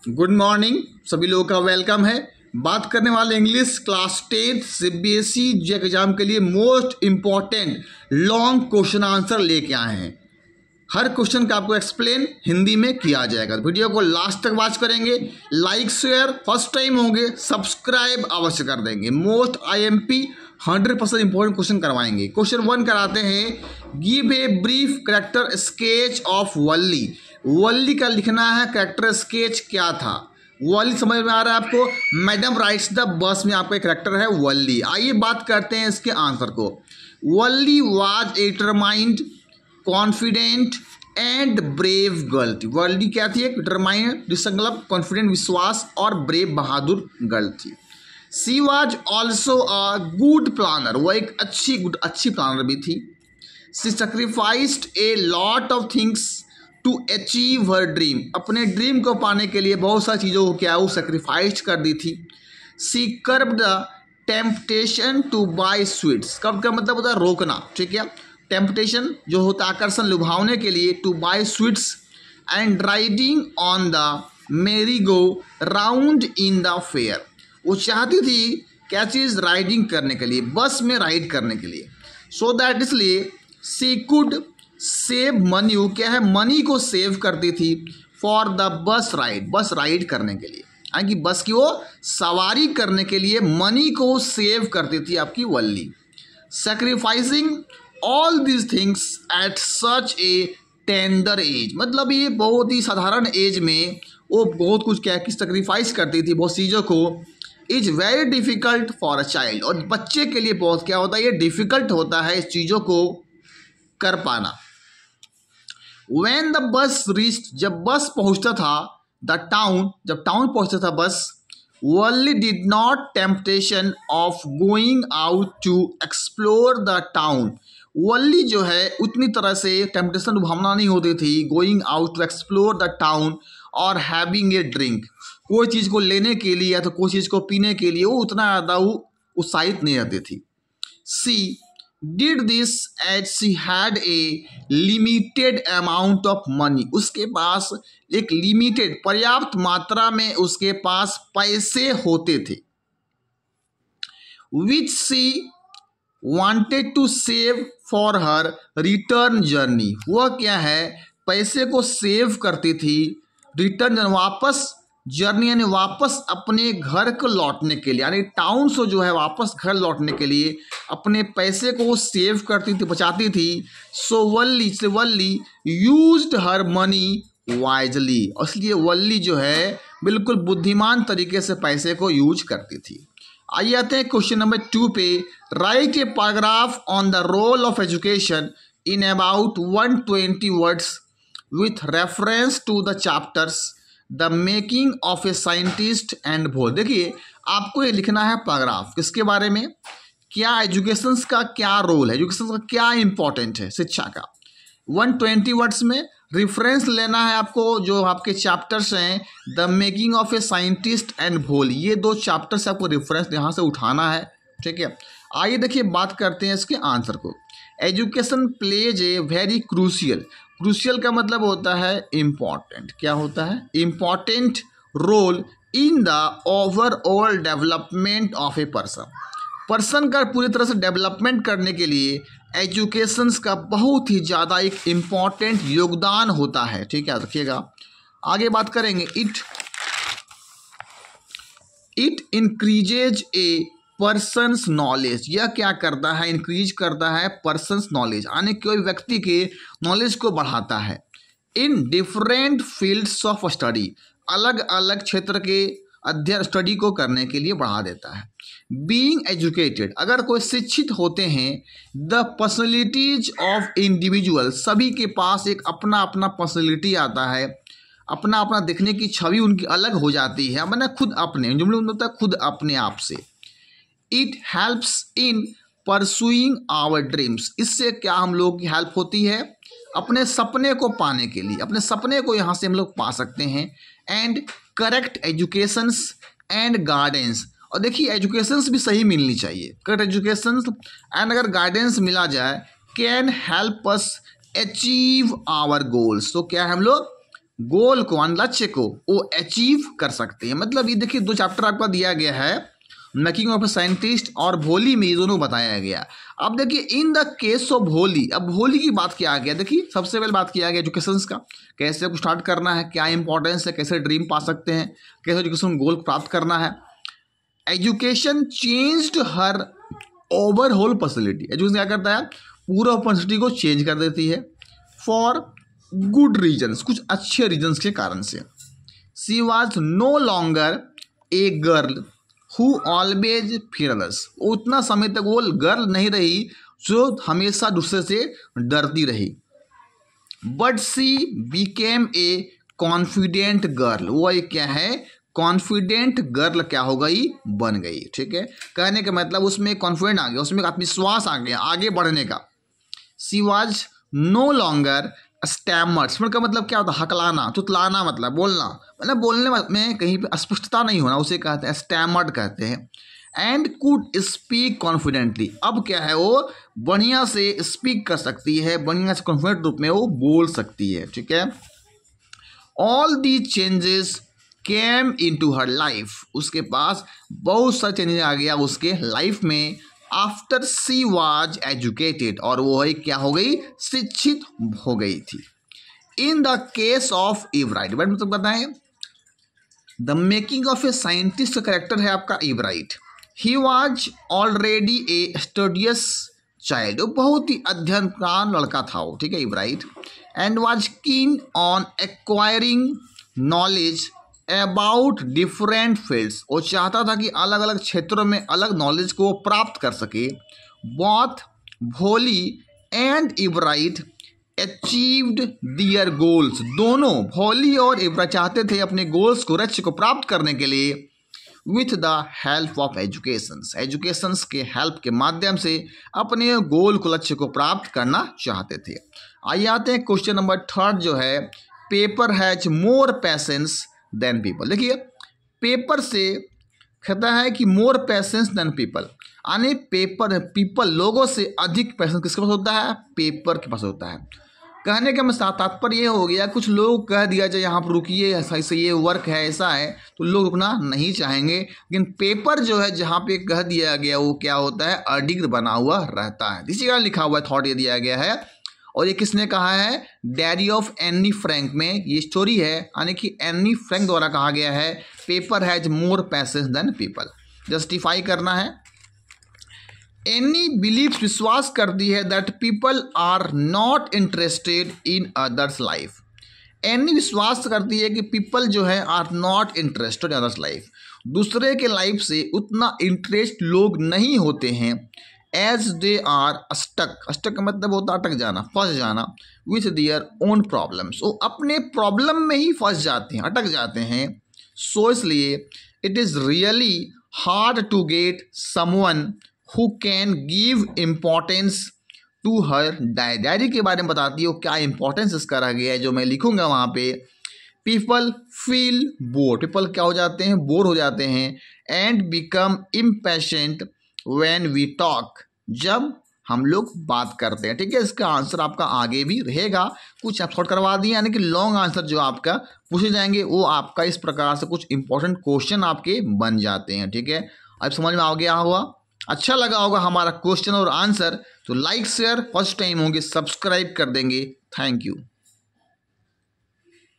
Good morning, सभी लोगों का वेलकम है। बात करने वाले इंग्लिश क्लास 10 सीबीएसई एग्जाम के लिए most important long question answer लेके आए हैं। हर क्वेश्चन का आपको एक्सप्लेन हिंदी में किया जाएगा। वीडियो को लास्ट तक वॉच करेंगे, लाइक शेयर, फर्स्ट टाइम होंगे सब्सक्राइब अवश्य कर देंगे। मोस्ट IMP 100% इंपॉर्टेंट क्वेश्चन करवाएंगे। क्वेश्चन 1 कराते हैं, give a brief character sketch of Valli. Valli का लिखना है कैरेक्टर स्केच क्या था। वल्ली समझ में आ रहा है आपको? मैडम राइट्स द बस में आपका कैरेक्टर है वल्ली। आइए बात करते हैं इसके आंसर को। Valli was a determined, confident and brave girl थी। वल्ली क्या थी? एक डिटरमाइंड निसंकल्प, कॉन्फिडेंट विश्वास और ब्रेव बहादुर गर्ल थी। She was also a good planner, वह एक अच्छी प्लानर भी थी। She sacrificed a lot of things to achieve her dream, अपने ड्रीम को पाने के लिए बहुत सारी चीज़ों को क्या वो सेक्रीफाइस कर दी थी। She curb the temptation to buy sweets, curb का मतलब होता है रोकना, ठीक है। टेम्पटेशन जो होता है आकर्षण, लुभावने के लिए, to buy sweets and riding on the merry go round in the fair, वो चाहती थी क्या चीज़? राइडिंग करने के लिए, बस में राइड करने के लिए। सो दैट इसलिए सी कुड सेव मनी, वो क्या है? मनी को सेव करती थी फॉर द बस राइड, बस राइड करने के लिए, यानी बस की वो सवारी करने के लिए मनी को सेव करती थी आपकी Valli. Sacrificing all these things at such a tender age, मतलब ये बहुत ही साधारण एज में वो बहुत कुछ क्या सेक्रीफाइस करती थी, बहुत चीज़ों को। Is very difficult for a child, और बच्चे के लिए बहुत क्या होता है? ये डिफ़िकल्ट होता है इस चीज़ों को कर पाना। When the bus reached, जब बस पहुंचता था the town, जब टाउन पहुंचता था बस, Wally did not temptation of going out to explore the town, वल्ली जो है उतनी तरह से टेम्पटेशन भावना नहीं होती थी going out to explore the town और हैविंग ए ड्रिंक, कोई चीज़ को लेने के लिए या तो कोई चीज़ को पीने के लिए वो उतना ज़्यादा उत्साहित नहीं रहती थी। She did this as she had a limited amount of money, उसके पास एक लिमिटेड पर्याप्त मात्रा में उसके पास पैसे होते थे। Which she wanted to save for her return journey, वह क्या है? पैसे को सेव करती थी रिटर्न वापस जर्नी, यानी वापस अपने घर को लौटने के लिए, यानी टाउन से जो है वापस घर लौटने के लिए अपने पैसे को सेव करती थी, बचाती थी। सो वल्ली यूज्ड हर मनी वाइजली, इसलिए वल्ली जो है बिल्कुल बुद्धिमान तरीके से पैसे को यूज करती थी। आइए आते हैं क्वेश्चन नंबर 2 पे। Write a paragraph on the role of education in about 120 words with reference to the chapters the making of a scientist and Bholi. देखिए आपको ये लिखना है पैराग्राफ, किसके बारे में? क्या एजुकेशन का क्या रोल है, एजुकेशन का क्या इंपॉर्टेंट है शिक्षा का। 120 वर्ड्स में रेफरेंस लेना है आपको, जो आपके चैप्टर्स हैं the making of a scientist and भोल, ये 2 चैप्टर से आपको रेफरेंस यहाँ से उठाना है, ठीक है। आइए देखिए बात करते हैं इसके आंसर को। Education plays a very crucial, crucial का मतलब होता है इम्पॉर्टेंट, क्या होता है? Important role in the overall development of a person का पूरी तरह से डेवलपमेंट करने के लिए एजुकेशंस का बहुत ही ज़्यादा एक इम्पॉर्टेंट योगदान होता है, ठीक है। रखिएगा आगे बात करेंगे। It increases A persons knowledge, यह क्या करता है? इंक्रीज करता है पर्सन्स नॉलेज, यानी कोई व्यक्ति के नॉलेज को बढ़ाता है। In different fields of study, अलग अलग क्षेत्र के अध्ययन स्टडी को करने के लिए बढ़ा देता है। बीइंग एजुकेटेड, अगर कोई शिक्षित होते हैं, द पर्सनैलिटीज ऑफ इंडिविजुअल, सभी के पास एक अपना अपना पर्सनैलिटी आता है, अपना अपना दिखने की छवि उनकी अलग हो जाती है, मैंने खुद अपने जुमले होता है खुद अपने आप से। It helps in pursuing our dreams, इससे क्या हम लोग की हेल्प होती है? अपने सपने को पाने के लिए, अपने सपने को यहाँ से हम लोग पा सकते हैं। And correct educations and guidance, और देखिए एजुकेशंस भी सही मिलनी चाहिए, करेक्ट एजुकेशंस एंड अगर गाइडेंस मिला जाए can help us achieve our goals, तो क्या हम लोग गोल को लक्ष्य को वो अचीव कर सकते हैं। मतलब ये देखिए 2 चैप्टर आपका दिया गया है, मेकिंग ऑफ ए साइंटिस्ट और भोली में, ये दोनों बताया गया। अब देखिए इन द केस ऑफ भोली, अब भोली की बात किया गया। देखिए सबसे पहले बात किया गया एजुकेशन का, कैसे को स्टार्ट करना है, क्या इंपॉर्टेंस है, कैसे ड्रीम पा सकते हैं, कैसे एजुकेशन गोल प्राप्त करना है। एजुकेशन चेंज्ड हर ओवरऑल पर्सनैलिटी, एजुकेशन क्या करता है, पूरा पर्सनैलिटी को चेंज कर देती है। फॉर गुड रीजन्स, कुछ अच्छे रीजन्स के कारण से। She was no longer a girl who always fearless, उतना समय तक वो गर्ल नहीं रही जो हमेशा दूसरे से डरती रही। But she became a confident girl, वो एक क्या है, कॉन्फिडेंट गर्ल क्या हो गई, बन गई। ठीक है, कहने का मतलब उसमें कॉन्फिडेंट आ गया, उसमें आत्मविश्वास आ गया आगे बढ़ने का। She was no longer stammered, stammer का मतलब क्या होता है, हकलाना, तुतलाना, मतलब बोलना, मतलब बोलने में कहीं पे अस्पष्टता नहीं होना, उसे कहते हैं स्टैमर्ड कहते हैं। एंड कुड स्पीक कॉन्फिडेंटली, अब क्या है, वो बढ़िया से स्पीक कर सकती है, बढ़िया से कॉन्फिडेंट रूप में वो बोल सकती है। ठीक है, all the changes came into her life, उसके पास बहुत सारे चेंजेस आ गया उसके लाइफ में। आफ्टर सी वाज एजुकेटेड, और वो है क्या हो गई, शिक्षित हो गई थी। In the case of Ebright, but मतलब बताएं the making of a scientist का करेक्टर है आपका Ebright. He was already a studious child, वो बहुत ही अध्ययन का लड़का था वो। ठीक है, Ebright. And was keen on acquiring knowledge about different fields, वो चाहता था कि अलग अलग क्षेत्रों में अलग नॉलेज को प्राप्त कर सके। बोथ भोली एंड इवराइट अचीव्ड दियर गोल्स, दोनों भोली और इवराइट चाहते थे अपने गोल्स को, लक्ष्य को प्राप्त करने के लिए with the help of educations के हेल्प के माध्यम से अपने गोल को, लक्ष्य को प्राप्त करना चाहते थे। आइए आते हैं क्वेश्चन नंबर 3 जो है, paper has more patience than people. देखिए पेपर से कहता है कि मोर पेशेंस देन पीपल, यानी पेपर पीपल लोगों से अधिक पेशेंस किसके पास होता है, पेपर के पास होता है। कहने का मतलब तात्पर्य ये हो गया, कुछ लोग कह दिया जाए यहाँ पर रुकिए, ऐसा ऐसे ये वर्क है, ऐसा है, तो लोग रुकना नहीं चाहेंगे। लेकिन पेपर जो है जहाँ पे कह दिया गया वो क्या होता है, अडिग बना हुआ रहता है। इसी कारण लिखा हुआ थॉट ये दिया गया है। और ये किसने कहा है, डायरी ऑफ एनी फ्रैंक में ये स्टोरी है, यानी कि एनी फ्रैंक द्वारा कहा गया है paper has more passage than people. Justify करना है। एनी बिलीव्स, विश्वास करती है that people are not interested in others life. Anne विश्वास करती है कि पीपल जो है are not interested in others life, दूसरे के लाइफ से उतना इंटरेस्ट लोग नहीं होते हैं। As they are stuck, stuck का मतलब होता है अटक जाना, फंस जाना, विथ देयर ओन प्रॉब्लम्स, वो अपने प्रॉब्लम में ही फंस जाते हैं, अटक जाते हैं। सो इसलिए it is really hard to get someone who can give importance to her diary. Diary के बारे में बताती हो क्या इंपॉर्टेंस इसका रह गया है, जो मैं लिखूंगा वहाँ पे। पीपल फील बोर, पीपल क्या हो जाते हैं, बोर हो जाते हैं। And become impatient when we talk, जब हम लोग बात करते हैं। ठीक है, इसका आंसर आपका आगे भी रहेगा, कुछ आप शॉर्ट करवा दिए, यानी कि लॉन्ग आंसर जो आपका पूछे जाएंगे वो आपका इस प्रकार से कुछ इंपॉर्टेंट क्वेश्चन आपके बन जाते हैं। ठीक है, अब समझ में आ गया होगा, अच्छा लगा होगा हमारा क्वेश्चन और आंसर, तो लाइक शेयर फर्स्ट टाइम होंगे सब्सक्राइब कर देंगे। Thank you.